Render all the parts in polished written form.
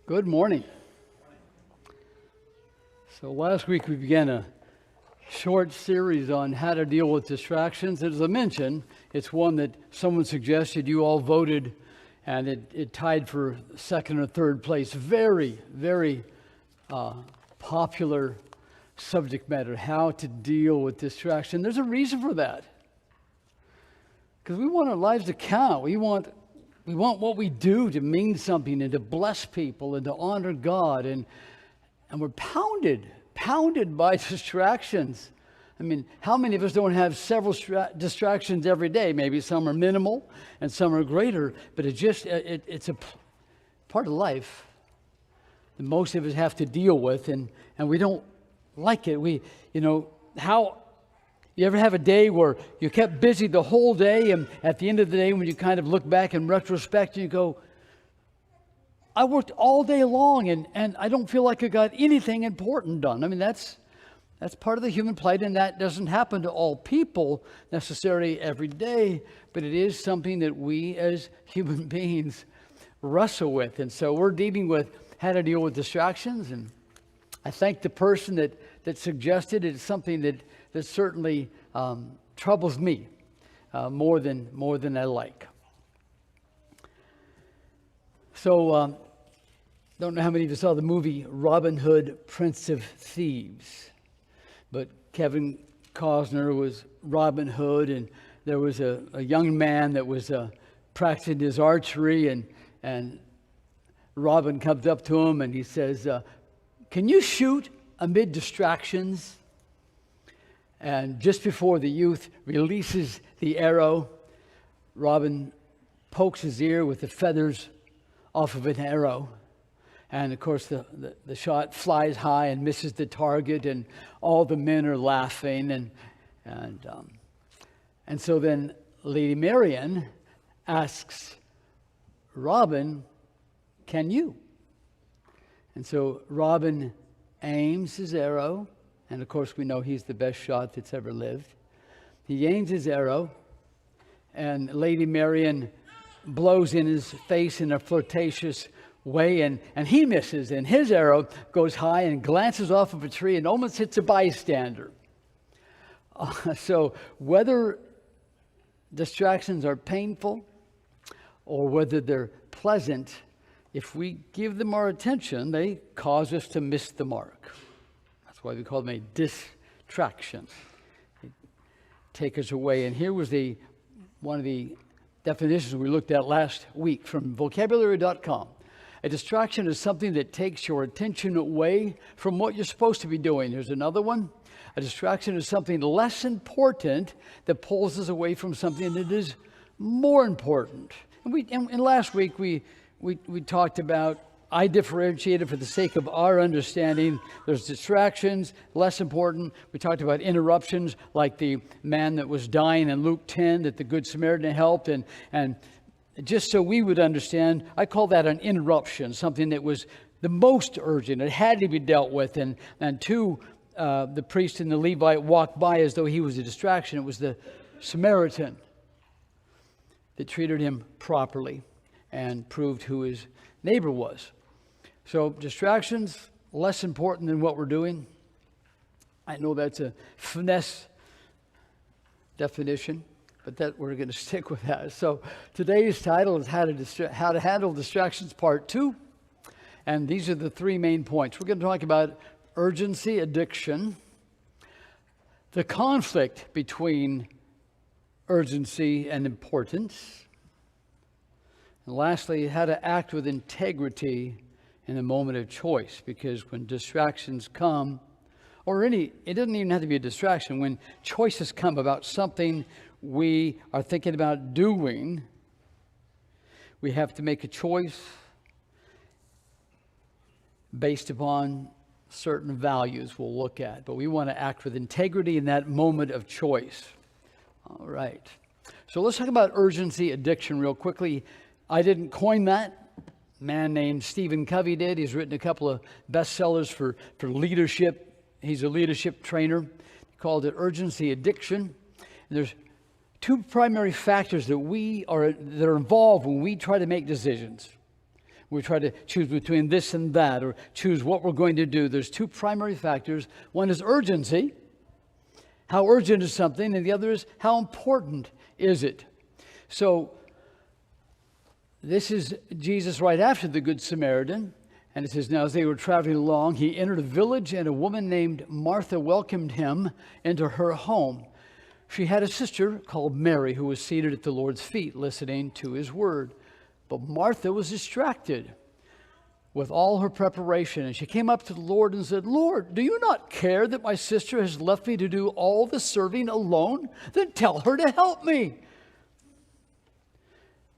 Good morning. So last week we began a short series on how to deal with distractions. As I mentioned, it's one that someone suggested. You all voted, and it tied for second or third place. Very, very popular subject matter, how to deal with distraction. There's a reason for that. Because we want our lives to count. We want what we do to mean something and to bless people and to honor God. And we're pounded by distractions. I mean, how many of us don't have several distractions every day? Maybe some are minimal and some are greater, but it's a part of life that most of us have to deal with, and we don't like it. You ever have a day where you kept busy the whole day, and at the end of the day, when you kind of look back in retrospect, you go, I worked all day long, and I don't feel like I got anything important done. I mean, that's part of the human plight, and that doesn't happen to all people necessarily every day, but it is something that we as human beings wrestle with. And so we're dealing with how to deal with distractions, and I thank the person that suggested it. It's something that certainly troubles me more than I like. So, don't know how many of you saw the movie Robin Hood, Prince of Thieves, but Kevin Costner was Robin Hood, and there was a young man that was practicing his archery, and Robin comes up to him and he says, can you shoot amid distractions? And just before the youth releases the arrow, Robin pokes his ear with the feathers off of an arrow. And of course, the shot flies high and misses the target, and all the men are laughing. And so then Lady Marian asks Robin, can you? And so Robin aims his arrow. And of course, we know he's the best shot that's ever lived. He aims his arrow, and Lady Marian blows in his face in a flirtatious way, and he misses, and his arrow goes high and glances off of a tree and almost hits a bystander. So whether distractions are painful or whether they're pleasant, if we give them our attention, they cause us to miss the mark. That's why we call them a distraction. They take us away. And here was one of the definitions we looked at last week from vocabulary.com. A distraction is something that takes your attention away from what you're supposed to be doing. Here's another one. A distraction is something less important that pulls us away from something that is more important. And last week we talked about, I differentiated for the sake of our understanding. There's distractions, less important. We talked about interruptions, like the man that was dying in Luke 10 that the Good Samaritan helped. And just so we would understand, I call that an interruption, something that was the most urgent. It had to be dealt with. And the priest and the Levite walked by as though he was a distraction. It was the Samaritan that treated him properly and proved who his neighbor was. So distractions, less important than what we're doing. I know that's a finesse definition, but that we're going to stick with that. So today's title is How to Handle Distractions Part 2. And these are the three main points. We're going to talk about urgency, addiction, the conflict between urgency and importance, and lastly, how to act with integrity in a moment of choice. Because when distractions come, it doesn't even have to be a distraction. When choices come about something we are thinking about doing, we have to make a choice based upon certain values we'll look at. But we want to act with integrity in that moment of choice. All right. So let's talk about urgency addiction real quickly. I didn't coin that. A man named Stephen Covey did. He's written a couple of bestsellers for leadership. He's a leadership trainer. He called it urgency addiction. And there's two primary factors that are involved when we try to make decisions. We try to choose between this and that, or choose what we're going to do. There's two primary factors. One is urgency. How urgent is something, and the other is how important is it? So this is Jesus right after the Good Samaritan. And it says, now as they were traveling along, he entered a village, and a woman named Martha welcomed him into her home. She had a sister called Mary who was seated at the Lord's feet listening to his word. But Martha was distracted with all her preparation. And she came up to the Lord and said, Lord, do you not care that my sister has left me to do all the serving alone? Then tell her to help me.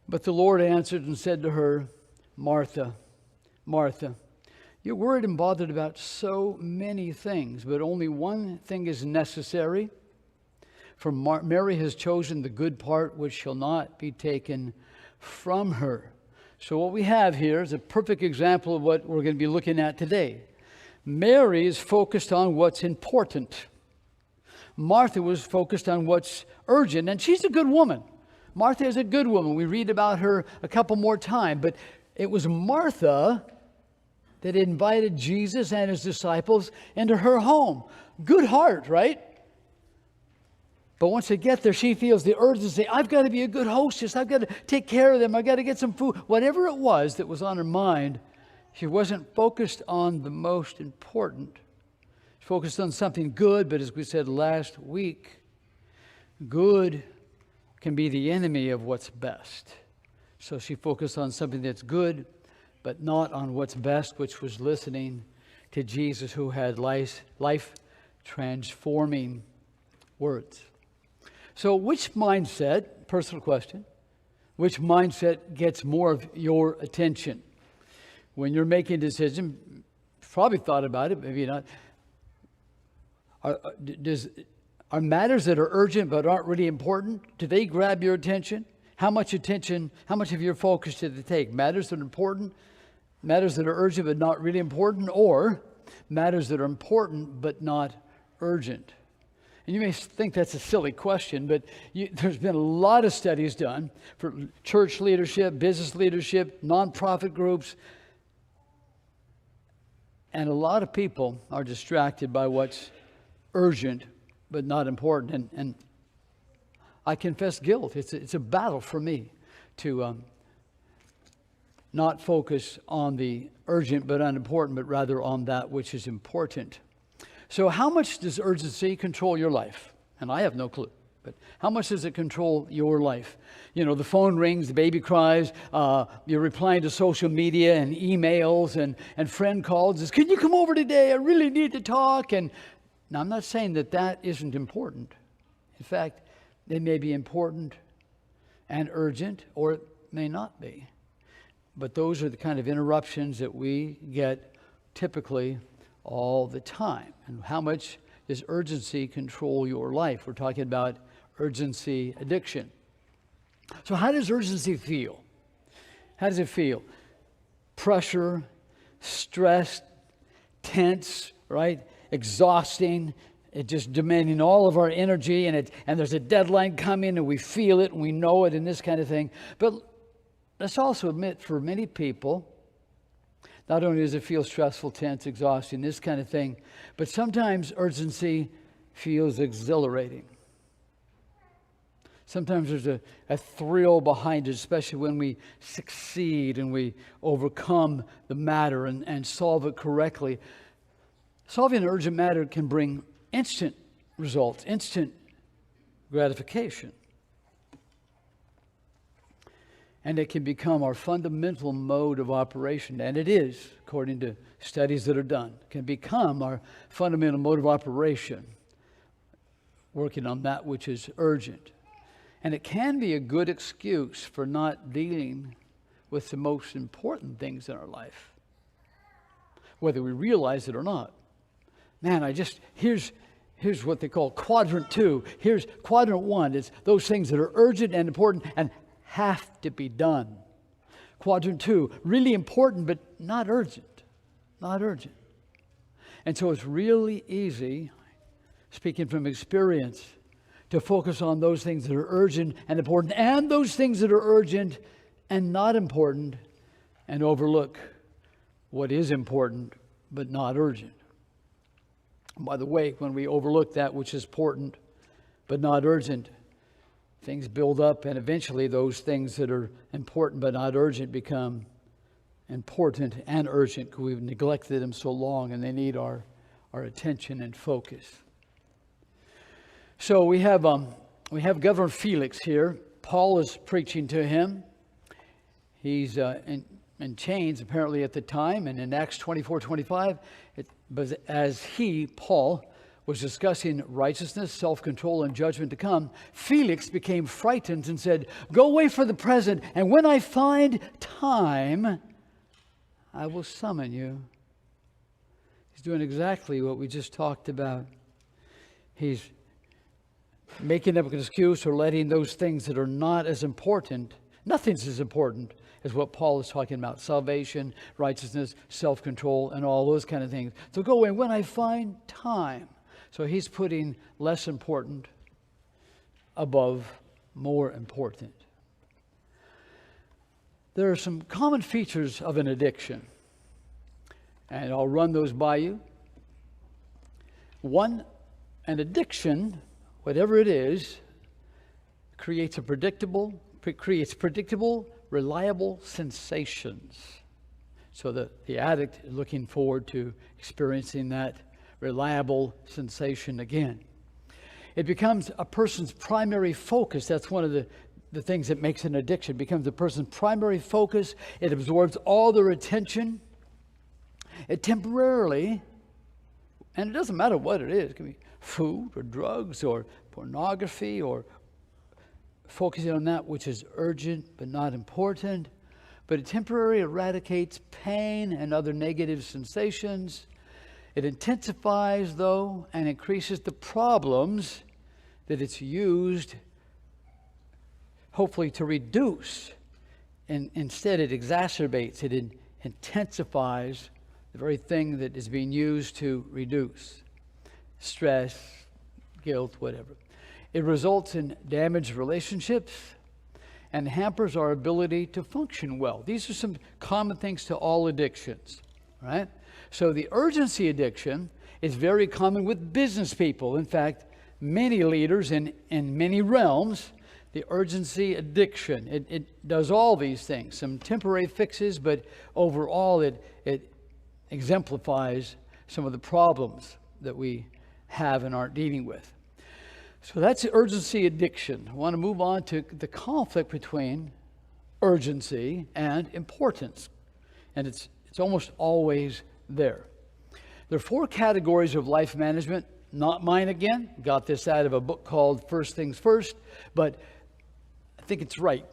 But the Lord answered and said to her, Martha, Martha, you're worried and bothered about so many things, but only one thing is necessary. For Mary has chosen the good part, which shall not be taken from her. So what we have here is a perfect example of what we're going to be looking at today. Mary is focused on what's important. Martha was focused on what's urgent, and she's a good woman. Martha is a good woman. We read about her a couple more times, but it was Martha that invited Jesus and his disciples into her home. Good heart, right? But once they get there, she feels the urgency. I've got to be a good hostess. I've got to take care of them. I've got to get some food. Whatever it was that was on her mind, she wasn't focused on the most important. She focused on something good, but as we said last week, good can be the enemy of what's best. So she focused on something that's good, but not on what's best, which was listening to Jesus, who had life-transforming words. So which mindset, personal question, which mindset gets more of your attention? When you're making a decision, probably thought about it, maybe not. Are matters that are urgent but aren't really important, do they grab your attention? How much of your focus do they take? Matters that are important, matters that are urgent but not really important, or matters that are important but not urgent? And you may think that's a silly question, but there's been a lot of studies done for church leadership, business leadership, nonprofit groups. And a lot of people are distracted by what's urgent but not important. And I confess guilt. It's a battle for me to not focus on the urgent but unimportant, but rather on that which is important. So how much does urgency control your life? And I have no clue, but how much does it control your life? You know, the phone rings, the baby cries, you're replying to social media and emails, and friend calls, says, can you come over today? I really need to talk. And now I'm not saying that isn't important. In fact, they may be important and urgent, or it may not be. But those are the kind of interruptions that we get typically all the time. And how much does urgency control your life? We're talking about urgency addiction. So how does urgency feel? How does it feel? Pressure, stress, tense, right? Exhausting. It just demanding all of our energy, and there's a deadline coming, and we feel it and we know it, and this kind of thing. But let's also admit, for many people, not only does it feel stressful, tense, exhausting, this kind of thing, but sometimes urgency feels exhilarating. Sometimes there's a thrill behind it, especially when we succeed and we overcome the matter and solve it correctly. Solving an urgent matter can bring instant results, instant gratification. And it can become our fundamental mode of operation. And it is, according to studies that are done, can become our fundamental mode of operation, working on that which is urgent. And it can be a good excuse for not dealing with the most important things in our life, whether we realize it or not. Man, here's what they call quadrant 2. Here's quadrant 1. It's those things that are urgent and important and have to be done. Quadrant 2, really important, but not urgent. Not urgent. And so it's really easy, speaking from experience, to focus on those things that are urgent and important, and those things that are urgent and not important and overlook what is important but not urgent. By the way, when we overlook that which is important but not urgent, things build up, and eventually those things that are important but not urgent become important and urgent because we've neglected them so long, and they need our attention and focus. So we have Governor Felix here. Paul is preaching to him. He's in chains apparently at the time, and in Acts 24:25, as Paul, was discussing righteousness, self-control, and judgment to come, Felix became frightened and said, "Go away for the present, and when I find time, I will summon you." He's doing exactly what we just talked about. He's making up an excuse or letting those things that are not as important, nothing's as important as what Paul is talking about: salvation, righteousness, self-control, and all those kind of things. So go away when I find time. So he's putting less important above more important. There are some common features of an addiction, and I'll run those by you. One, an addiction, whatever it is, creates predictable, reliable sensations. So the addict is looking forward to experiencing that reliable sensation again. It becomes a person's primary focus. That's one of the things that makes an addiction. It becomes a person's primary focus. It absorbs all their attention. It temporarily, and it doesn't matter what it is, it can be food or drugs or pornography or focusing on that which is urgent but not important, but it temporarily eradicates pain and other negative sensations. It intensifies, though, and increases the problems that it's used, hopefully to reduce. And instead, it exacerbates, it intensifies the very thing that is being used to reduce. Stress, guilt, whatever. It results in damaged relationships and hampers our ability to function well. These are some common things to all addictions, right? So the urgency addiction is very common with business people. In fact, many leaders in many realms, the urgency addiction, it does all these things. Some temporary fixes, but overall it exemplifies some of the problems that we have and aren't dealing with. So that's urgency addiction. I want to move on to the conflict between urgency and importance. And it's almost always there. There are 4 categories of life management. Not mine again. Got this out of a book called First Things First, but I think it's right.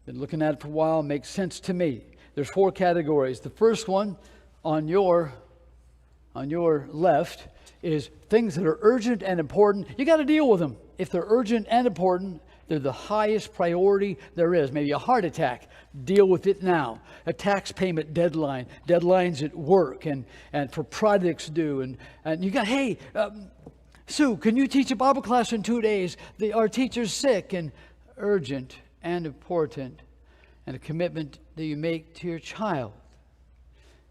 Been looking at it for a while. Makes sense to me. There's 4 categories. The first one on your left is things that are urgent and important. You got to deal with them. If they're urgent and important, they're the highest priority there is. Maybe a heart attack, deal with it now. A tax payment deadline, deadlines at work, and for projects due. And you got, hey, Sue, can you teach a Bible class in 2 days? Our teacher's sick. And urgent and important, and a commitment that you make to your child.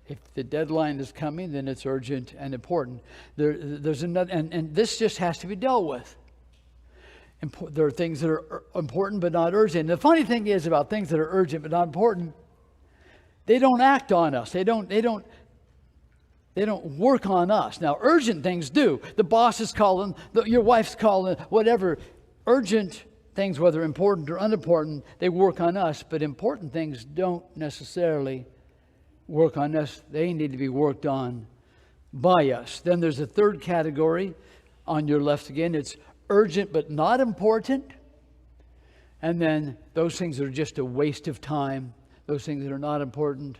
If the deadline is coming, then it's urgent and important. There's another, and this just has to be dealt with. There are things that are important but not urgent. And the funny thing is about things that are urgent but not important, they don't act on us. They don't work on us. Now, urgent things do. The boss is calling, your wife's calling, whatever. Urgent things, whether important or unimportant, they work on us. But important things don't necessarily work on us. They need to be worked on by us. Then there's a third category on your left again. It's urgent but not important. And then those things that are just a waste of time. Those things that are not important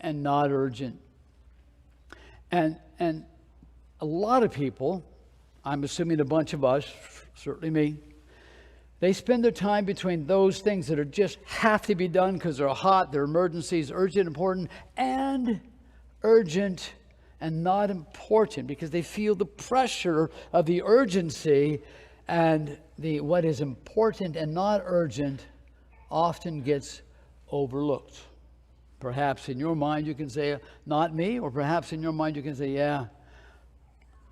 and not urgent. And a lot of people, I'm assuming a bunch of us, certainly me, they spend their time between those things that are just have to be done because they're hot, they're emergencies, urgent, important, and urgent and not important because they feel the pressure of the urgency, and what is important and not urgent often gets overlooked. Perhaps in your mind you can say, not me, or perhaps in your mind you can say, yeah,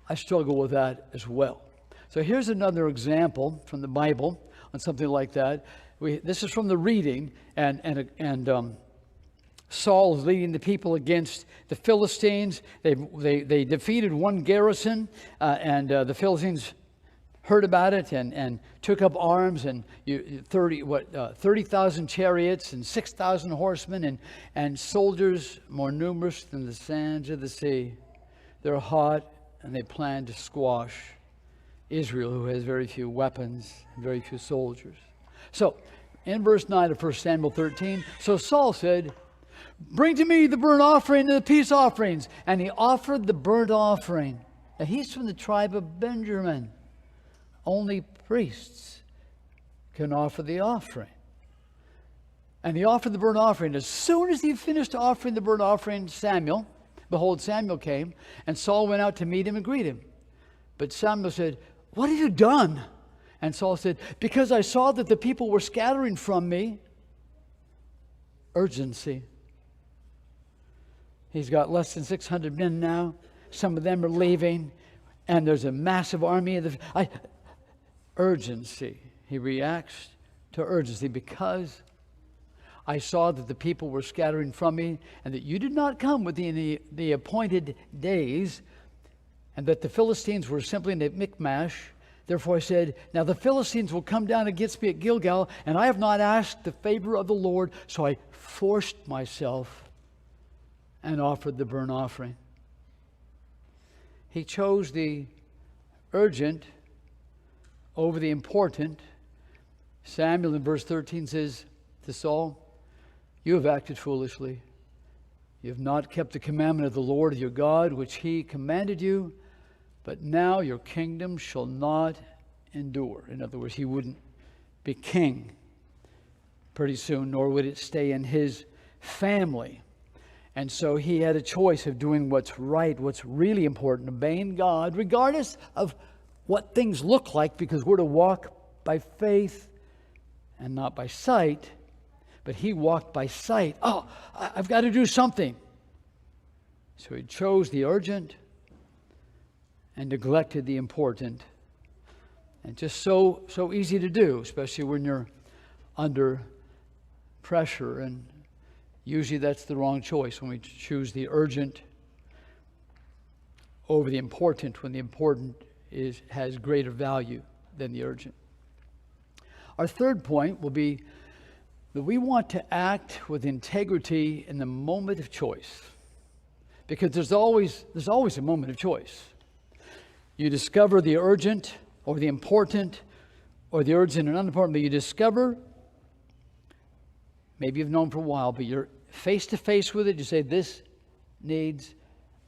I struggle with that as well. So here's another example from the Bible on something like that. This is from the reading, and Saul is leading the people against the Philistines. They defeated one garrison, and the Philistines heard about it and took up arms, and 30,000 chariots and 6,000 horsemen and soldiers more numerous than the sands of the sea. They're hot, and they plan to squash Israel, who has very few weapons and very few soldiers. So, in verse 9 of 1 Samuel 13, so Saul said, bring to me the burnt offering and the peace offerings. And he offered the burnt offering. Now, he's from the tribe of Benjamin. Only priests can offer the offering. And he offered the burnt offering. As soon as he finished offering the burnt offering, behold, Samuel came, and Saul went out to meet him and greet him. But Samuel said, what have you done? And Saul said, because I saw that the people were scattering from me. Urgency. He's got less than 600 men now. Some of them are leaving, and there's a massive army. Urgency. He reacts to urgency. Because I saw that the people were scattering from me, and that you did not come within the appointed days, and that the Philistines were simply in a Michmash. Therefore I said, now the Philistines will come down against me at Gilgal, and I have not asked the favor of the Lord, so I forced myself and offered the burnt offering. He chose the urgent over the important. Samuel in verse 13 says to Saul, you have acted foolishly. You have not kept the commandment of the Lord your God, which he commanded you, but now your kingdom shall not endure. In other words, he wouldn't be king pretty soon, nor would it stay in his family. And so he had a choice of doing what's right, what's really important, obeying God, regardless of what things look like, because we're to walk by faith and not by sight. But he walked by sight. Oh, I've got to do something. So he chose the urgent and neglected the important. And just so easy to do, especially when you're under pressure. And usually that's the wrong choice, when we choose the urgent over the important, when the important has greater value than the urgent. Our third point will be that we want to act with integrity in the moment of choice. Because there's always a moment of choice. You discover the urgent or the important, or the urgent and unimportant, but you discover, maybe you've known for a while, but you're face to face with it. You say, this needs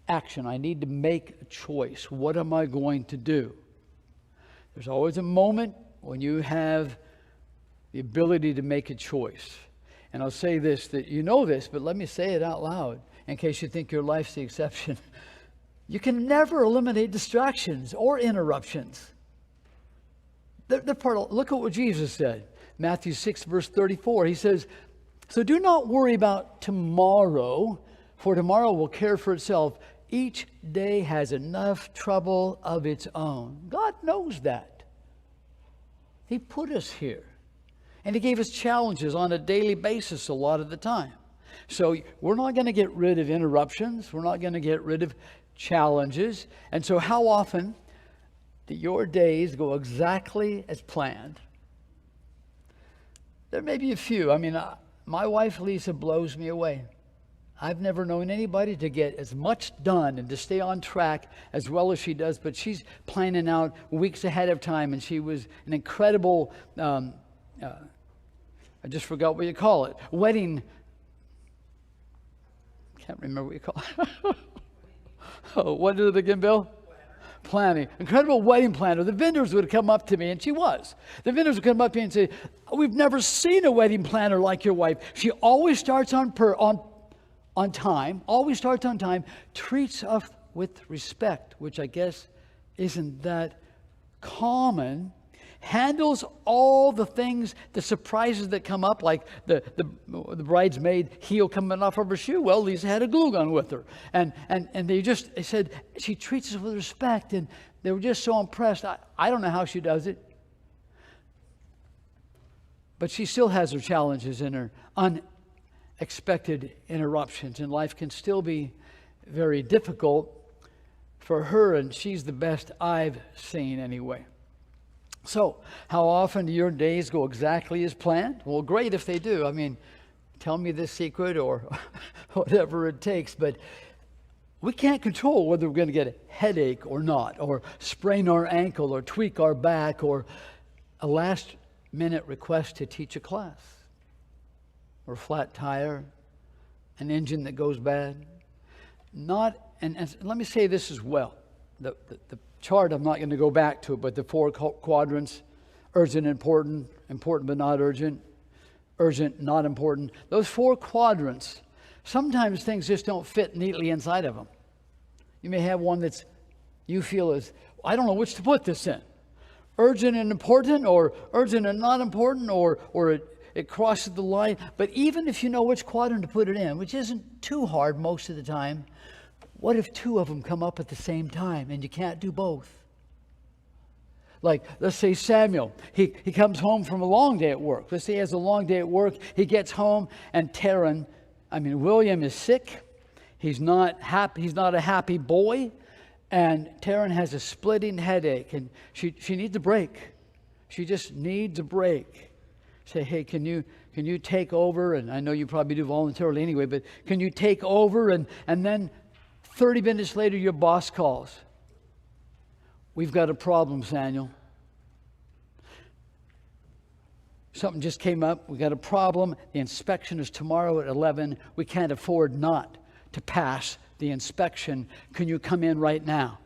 action. I need to make a choice. What am I going to do? There's always a moment when you have the ability to make a choice. And I'll say this, that you know this, but let me say it out loud in case you think your life's the exception. You can never eliminate distractions or interruptions. They're part of, look at what Jesus said. Matthew 6, verse 34. He says, so do not worry about tomorrow, for tomorrow will care for itself. Each day has enough trouble of its own. God knows that. He put us here. And he gave us challenges on a daily basis a lot of the time. So we're not going to get rid of interruptions. We're not going to get rid of challenges. And so how often do your days go exactly as planned? There may be a few. I mean, my wife Lisa blows me away. I've never known anybody to get as much done and to stay on track as well as she does, but she's planning out weeks ahead of time, and she was an incredible, I just forgot what you call it, wedding, can't remember what you call it. Oh, what is it again, Bill? Planning. Incredible wedding planner. The vendors would come up to me, and she was. The vendors would come up to me and say, we've never seen a wedding planner like your wife. She always starts on time, always starts on time, treats us with respect, which I guess isn't that common. handles all the things, the surprises that come up, like the bridesmaid heel coming off of her shoe. Well, Lisa had a glue gun with her. And they said, she treats us with respect. And they were just so impressed. I don't know how she does it. But she still has her challenges and her unexpected interruptions. And life can still be very difficult for her. And she's the best I've seen anyway. So, how often do your days go exactly as planned? Well, great if they do. I mean, tell me the secret or whatever it takes. But we can't control whether we're going to get a headache or not, or sprain our ankle, or tweak our back, or a last-minute request to teach a class, or a flat tire, an engine that goes bad. And let me say this as well. The chart, I'm not going to go back to it, but the 4 quadrants, urgent, important, important but not urgent, urgent, not important. Those 4 quadrants, sometimes things just don't fit neatly inside of them. You may have one that's, you feel is, I don't know which to put this in. Urgent and important, or urgent and not important, or it crosses the line. But even if you know which quadrant to put it in, which isn't too hard most of the time, what if 2 of them come up at the same time and you can't do both? Like, let's say Samuel, he comes home from a long day at work. Let's say he has a long day at work. He gets home and William is sick. He's not happy. He's not a happy boy. And Taryn has a splitting headache, and she needs a break. She just needs a break. Say, hey, can you take over? And I know you probably do voluntarily anyway, but can you take over? And then 30 minutes later, your boss calls. We've got a problem, Samuel. Something just came up. We got a problem. The inspection is tomorrow at 11. We can't afford not to pass the inspection. Can you come in right now?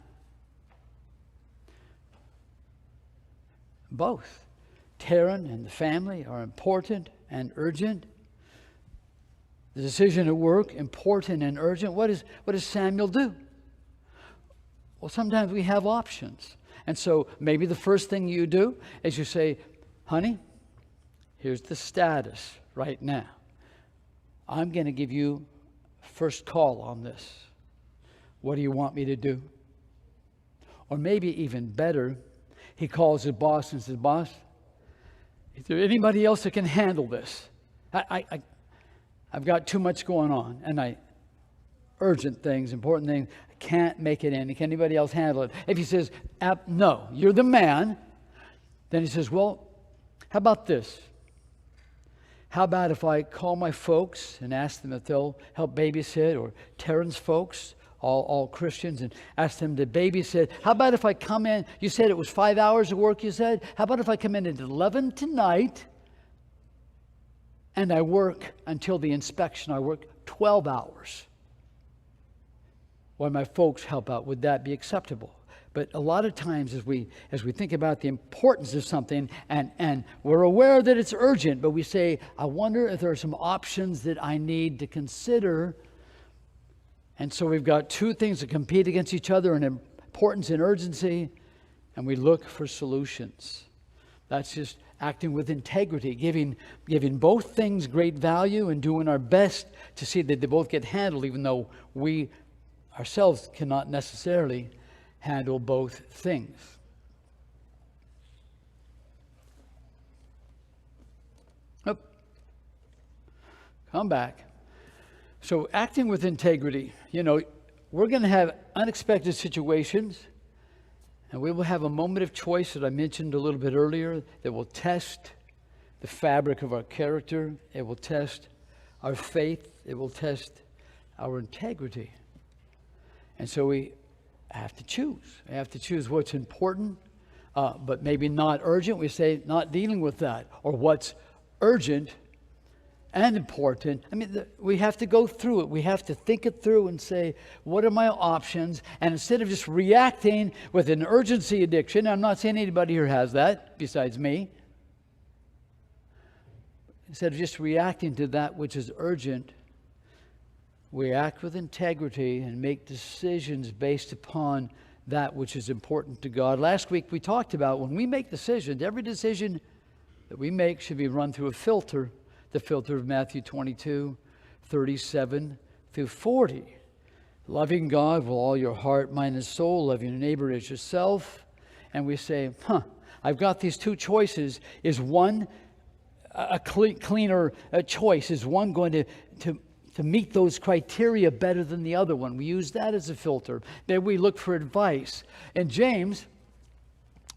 Both Taryn and the family are important and urgent. The decision at work, important and urgent. What does Samuel do? Well, sometimes we have options. And so maybe the first thing you do is you say, honey, here's the status right now. I'm going to give you first call on this. What do you want me to do? Or maybe even better, he calls his boss and says, boss, is there anybody else that can handle this? I've got too much going on, and urgent things, important things, I can't make it in. Can anybody else handle it? If he says, no, you're the man, then he says, well, how about this? How about if I call my folks and ask them if they'll help babysit, or Taryn's folks, all Christians, and ask them to babysit? How about if I come in, you said it was 5 hours of work, you said? How about if I come in at 11 tonight, and I work until the inspection, I work 12 hours. While my folks help out, would that be acceptable? But a lot of times as we think about the importance of something, and we're aware that it's urgent, but we say, I wonder if there are some options that I need to consider. And so we've got 2 things that compete against each other in importance and urgency, and we look for solutions. That's just acting with integrity, giving both things great value and doing our best to see that they both get handled, even though we ourselves cannot necessarily handle both things. Come back. So acting with integrity, we're going to have unexpected situations, and we will have a moment of choice that I mentioned a little bit earlier that will test the fabric of our character. It will test our faith. It will test our integrity. And so we have to choose. We have to choose what's important, but maybe not urgent. We say not dealing with that. Or what's urgent and important. We have to go through it. We have to think it through and say, what are my options? And instead of just reacting with an urgency addiction, I'm not saying anybody here has that besides me. Instead of just reacting to that which is urgent, we act with integrity and make decisions based upon that which is important to God. Last week we talked about when we make decisions, every decision that we make should be run through a filter, the filter of Matthew 22, 37 through 40. Loving God with all your heart, mind, and soul, loving your neighbor as yourself. And we say, I've got these two choices. Is one a cleaner choice? Is one going to meet those criteria better than the other one? We use that as a filter. Then we look for advice. In James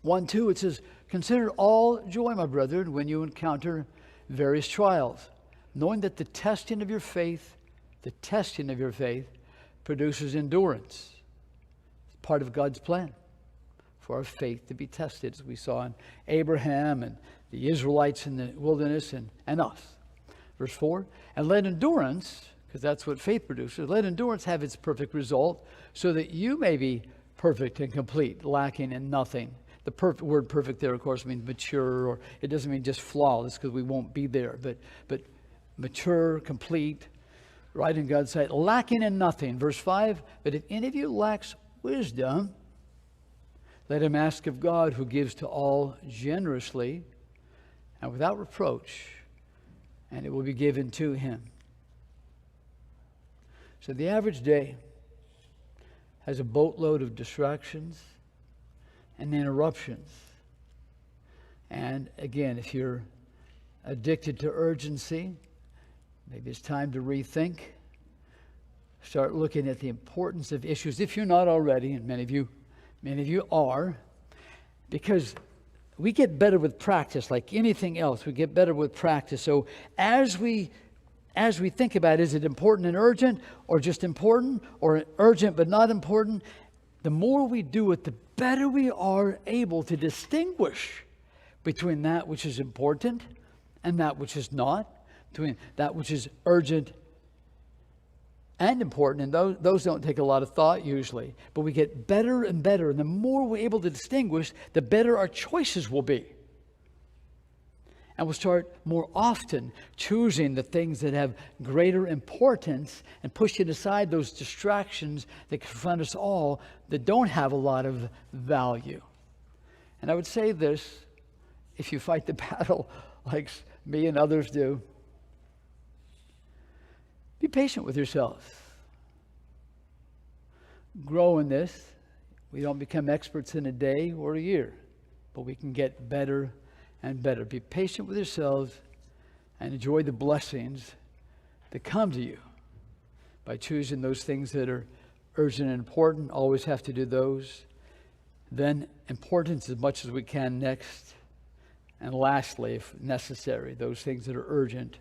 1:2, it says, consider all joy, my brethren, when you encounter various trials, knowing that the testing of your faith produces endurance. It's part of God's plan for our faith to be tested, as we saw in Abraham and the Israelites in the wilderness and us. Verse 4, and let endurance, because that's what faith produces, let endurance have its perfect result, so that you may be perfect and complete, lacking in nothing. The word perfect there, of course, means mature, or it doesn't mean just flawless, because we won't be there, but mature, complete, right in God's sight, lacking in nothing. Verse 5, but if any of you lacks wisdom, let him ask of God, who gives to all generously and without reproach, and it will be given to him. So the average day has a boatload of distractions and interruptions. And again, if you're addicted to urgency, maybe it's time to rethink. Start looking at the importance of issues, if you're not already, and many of you are, because we get better with practice. Like anything else, we get better with practice. So as we think about, is it important and urgent, or just important, or urgent but not important, the more we do it, the better we are able to distinguish between that which is important and that which is not, between that which is urgent and important, and those don't take a lot of thought usually, but we get better and better, and the more we're able to distinguish, the better our choices will be. And we'll start more often choosing the things that have greater importance and pushing aside those distractions that confront us all that don't have a lot of value. And I would say this, if you fight the battle like me and others do, be patient with yourselves. Grow in this. We don't become experts in a day or a year, but we can get better and better. Be patient with yourselves and enjoy the blessings that come to you by choosing those things that are urgent and important. Always have to do those. Then importance as much as we can next. And lastly, if necessary, those things that are urgent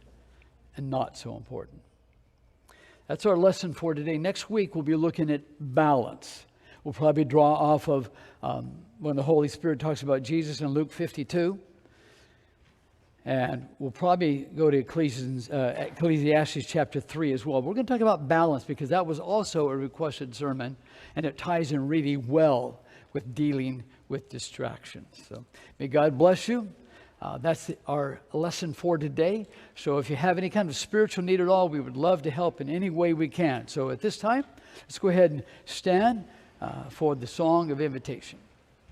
and not so important. That's our lesson for today. Next week, we'll be looking at balance. We'll probably draw off of when the Holy Spirit talks about Jesus in Luke 52. And we'll probably go to Ecclesiastes chapter 3 as well. We're going to talk about balance because that was also a requested sermon, and it ties in really well with dealing with distractions. So may God bless you. That's our lesson for today. So if you have any kind of spiritual need at all, we would love to help in any way we can. So at this time, let's go ahead and stand for the song of invitation.